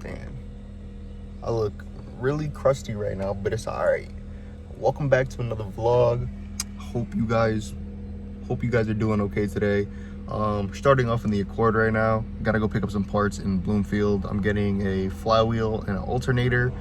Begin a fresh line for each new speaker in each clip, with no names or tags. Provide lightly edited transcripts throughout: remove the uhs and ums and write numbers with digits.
stand. I look really crusty right now, but it's alright. Welcome back to another vlog. Hope you guys are doing okay today. Starting off in the Accord right now. Gotta go pick up some parts in Bloomfield. I'm getting a flywheel and an alternator,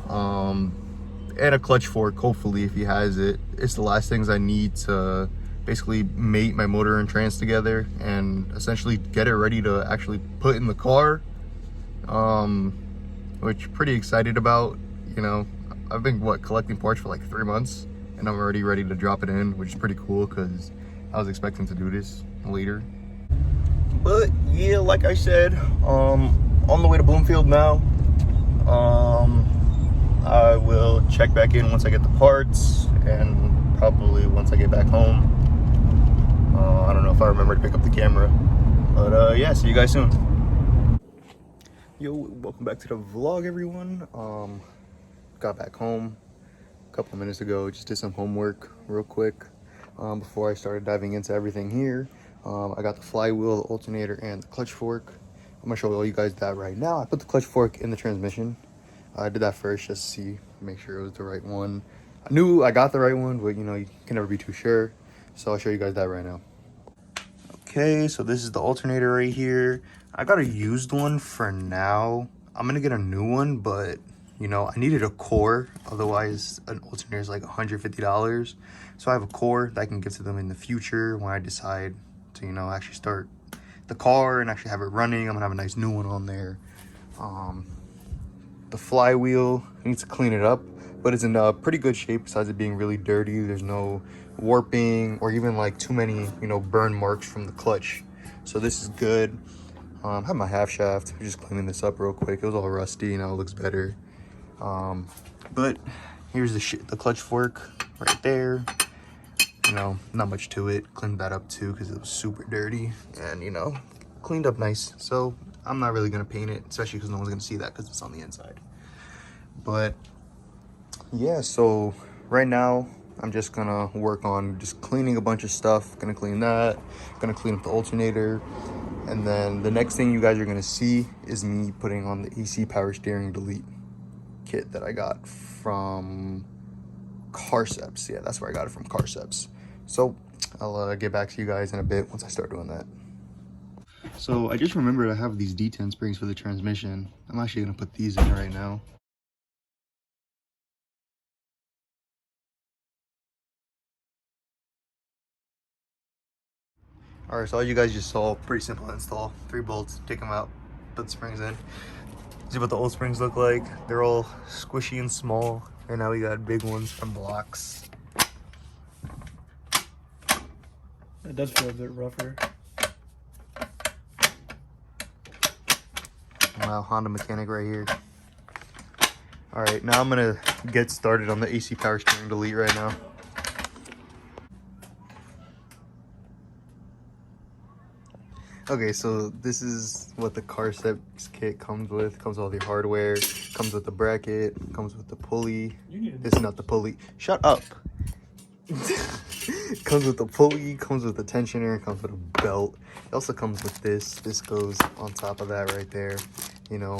and a clutch fork, hopefully, if he has it. It's the last things I need to basically mate my motor and trans together and essentially get it ready to actually put in the car, which pretty excited about. You know, I've been collecting parts for like 3 months and I'm already ready to drop it in, which is pretty cool because I was expecting to do this later. But yeah, like I said, on the way to Bloomfield now. I will check back in once I get the parts and probably once I get back home. I don't know if I remember to pick up the camera, but yeah, see you guys soon. Yo, welcome back to the vlog, everyone. Got back home a couple of minutes ago, just did some homework real quick before I started diving into everything here. I got the flywheel, the alternator, and the clutch fork. I'm gonna show all you guys that right now. I put the clutch fork in the transmission. I did that first just to see, make sure it was the right one. I knew I got the right one, but you know, you can never be too sure. So I'll show you guys that right now. Okay, so this is the alternator right here. I got a used one for now. I'm gonna get a new one, but you know, I needed a core. Otherwise, an alternator is like $150. So I have a core that I can give to them in the future when I decide to, you know, actually start the car and actually have it running. I'm gonna have a nice new one on there. The flywheel, I need to clean it up, but it's in pretty good shape besides it being really dirty. There's no warping or even like too many, you know, burn marks from the clutch. So this is good. I have my half shaft. I'm just cleaning this up real quick. It was all rusty, now it looks better. But here's the clutch fork right there. You know, not much to it. Cleaned that up too because it was super dirty and, you know, cleaned up nice. So I'm not really gonna paint it, especially because no one's gonna see that because it's on the inside. But yeah, so right now I'm just gonna work on just cleaning a bunch of stuff. Gonna clean that, gonna clean up the alternator, and then the next thing you guys are gonna see is me putting on the AC power steering delete kit that I got from Carceps. Yeah, that's where I got it from, Carceps. So I'll get back to you guys in a bit once I start doing that. So I just remembered I have these D10 springs for the transmission. I'm actually gonna put these in right now. All right, so all you guys just saw, pretty simple install. 3 bolts, take them out, put the springs in. See what the old springs look like. They're all squishy and small, and now we got big ones from Blocks.
It does feel a bit rougher.
Wow, Honda mechanic right here. All right, now I'm gonna get started on the AC power steering delete right now. Okay, so this is what the Carceps kit comes with. Comes with all the hardware, comes with the bracket, comes with the pulley. This is not the pulley. Shut up. Comes with the pulley, comes with the tensioner, comes with a belt. It also comes with this. This goes on top of that right there. You know,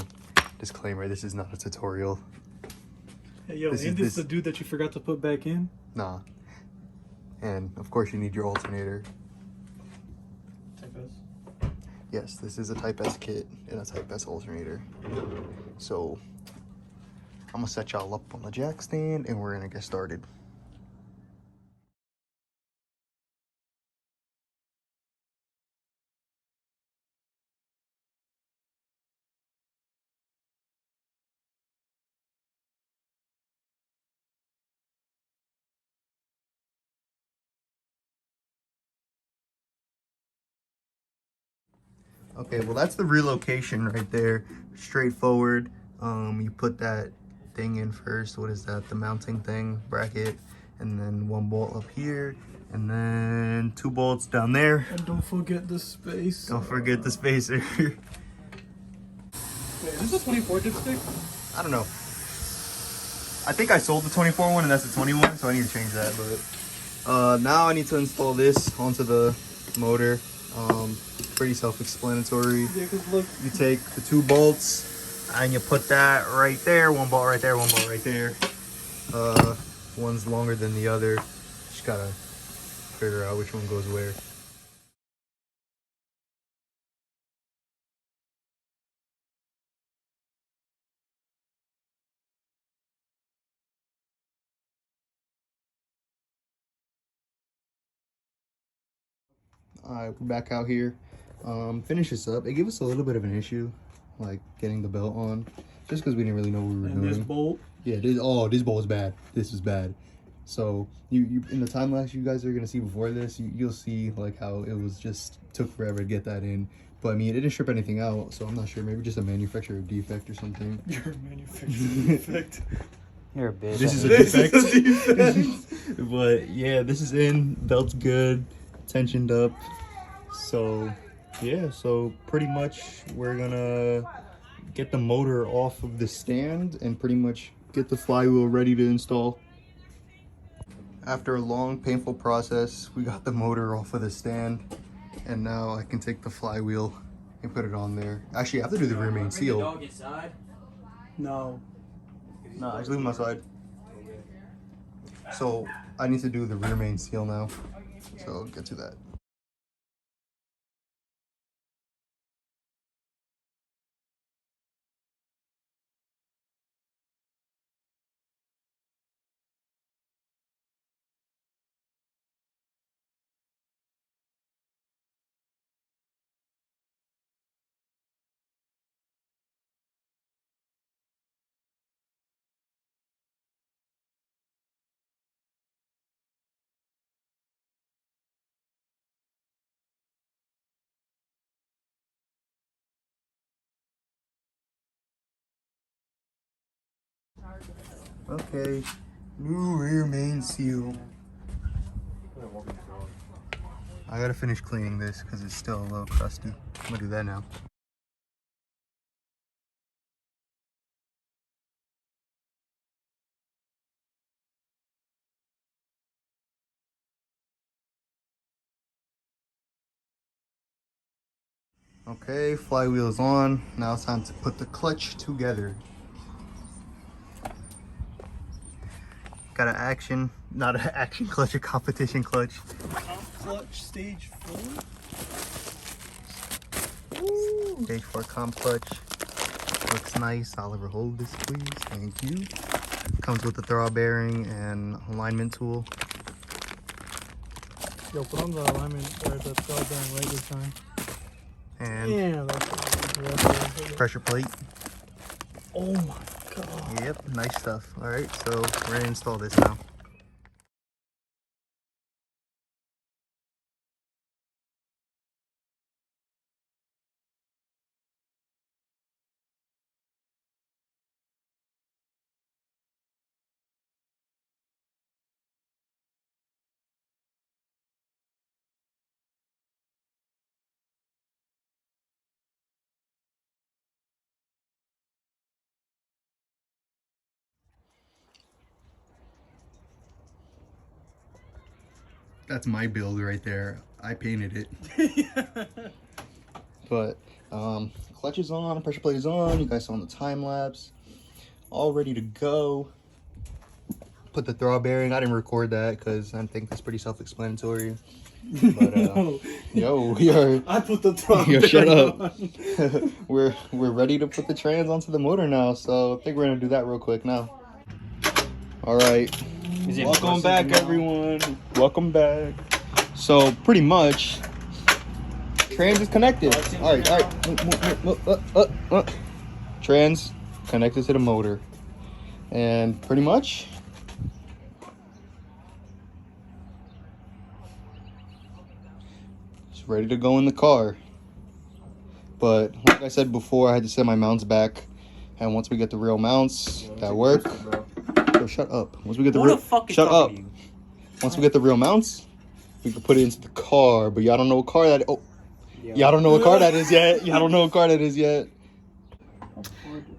disclaimer, this is not a tutorial.
Hey, yo, ain't this the dude that you forgot to put back in?
Nah. And of course you need your alternator.
Type S.
Yes, this is a Type S kit and a Type S alternator. So I'm gonna set y'all up on the jack stand and we're gonna get started. Okay, well that's the relocation right there. Straightforward. You put that thing in first. What is that? The mounting thing, bracket, and then 1 bolt up here, and then 2 bolts down there.
And don't forget the space.
Don't forget the spacer.
Wait, is this a 24 dipstick?
I don't know. I think I sold the 24 one and that's the 21, so I need to change that. But now I need to install this onto the motor. Pretty self-explanatory.
Yeah, 'cause look,
you take the 2 bolts, And you put that right there, one bolt right there, one bolt right there. One's longer than the other. Just gotta figure out which one goes where. Alright, we're back out here. Finish this up. It gave us a little bit of an issue, like getting the belt on, just because we didn't really know what we were doing.
This bolt?
Yeah, this bolt is bad. This is bad. So you in the time lapse you guys are gonna see before this, you'll see like how it was just took forever to get that in. But I mean, it didn't strip anything out, so I'm not sure. Maybe just a manufacturer defect or something.
You're a manufacturer defect.
You're a bitch.
This is a defect. But yeah, this is in. Belt's good. Tensioned up. So yeah, so pretty much we're gonna get the motor off of the stand and pretty much get the flywheel ready to install. After a long painful process, we got the motor off of the stand and now I can take the flywheel and put it on there. Actually, I have to do the rear main seal.
No.
No, just leave him outside. So I need to do the rear main seal now. So I'll get to that. Okay, new rear main seal. I gotta finish cleaning this because it's still a little crusty. I'm gonna do that now. Okay, flywheel's on. Now it's time to put the clutch together. Got an action, not an action clutch, a competition clutch.
Clutch stage 4.
Stage 4 comp clutch. Looks nice. Oliver, hold this please. Thank you. Comes with the throw bearing and alignment tool.
Yo, put on the alignment where the throw bearing right this time.
And
yeah, that's
pressure plate.
Oh my god.
Yep, nice stuff. Alright, so we're gonna install this now. That's my build right there. I painted it. But clutch is on, pressure plate is on. You guys saw on the time lapse. All ready to go. Put the throw bearing. I didn't record that because I think that's pretty self-explanatory. But yo, we are.
I put the throw
Yo,
bearing
shut up.
on.
we're ready to put the trans onto the motor now. So I think we're gonna do that real quick now. All right. Welcome back, everyone. Welcome back. So pretty much, trans is connected. All right. Trans connected to the motor, and pretty much, it's ready to go in the car. But like I said before, I had to set my mounts back, and once we get the real mounts that work. Yo, shut up. Once we get the real, shut up. Once we get the real mounts, we can put it into the car. But y'all don't know what car that. Oh, y'all don't know what car that is yet. Y'all don't know what car that is yet.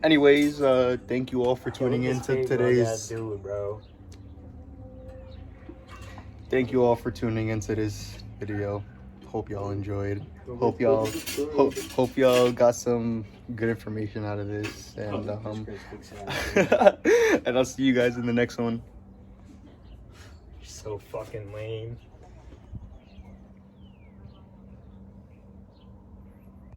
Anyways, thank you all for tuning in to today's. Thank you all for tuning into this video. Hope y'all enjoyed. hope y'all got some good information out of this, and and I'll see you guys in the next one.
So fucking lame.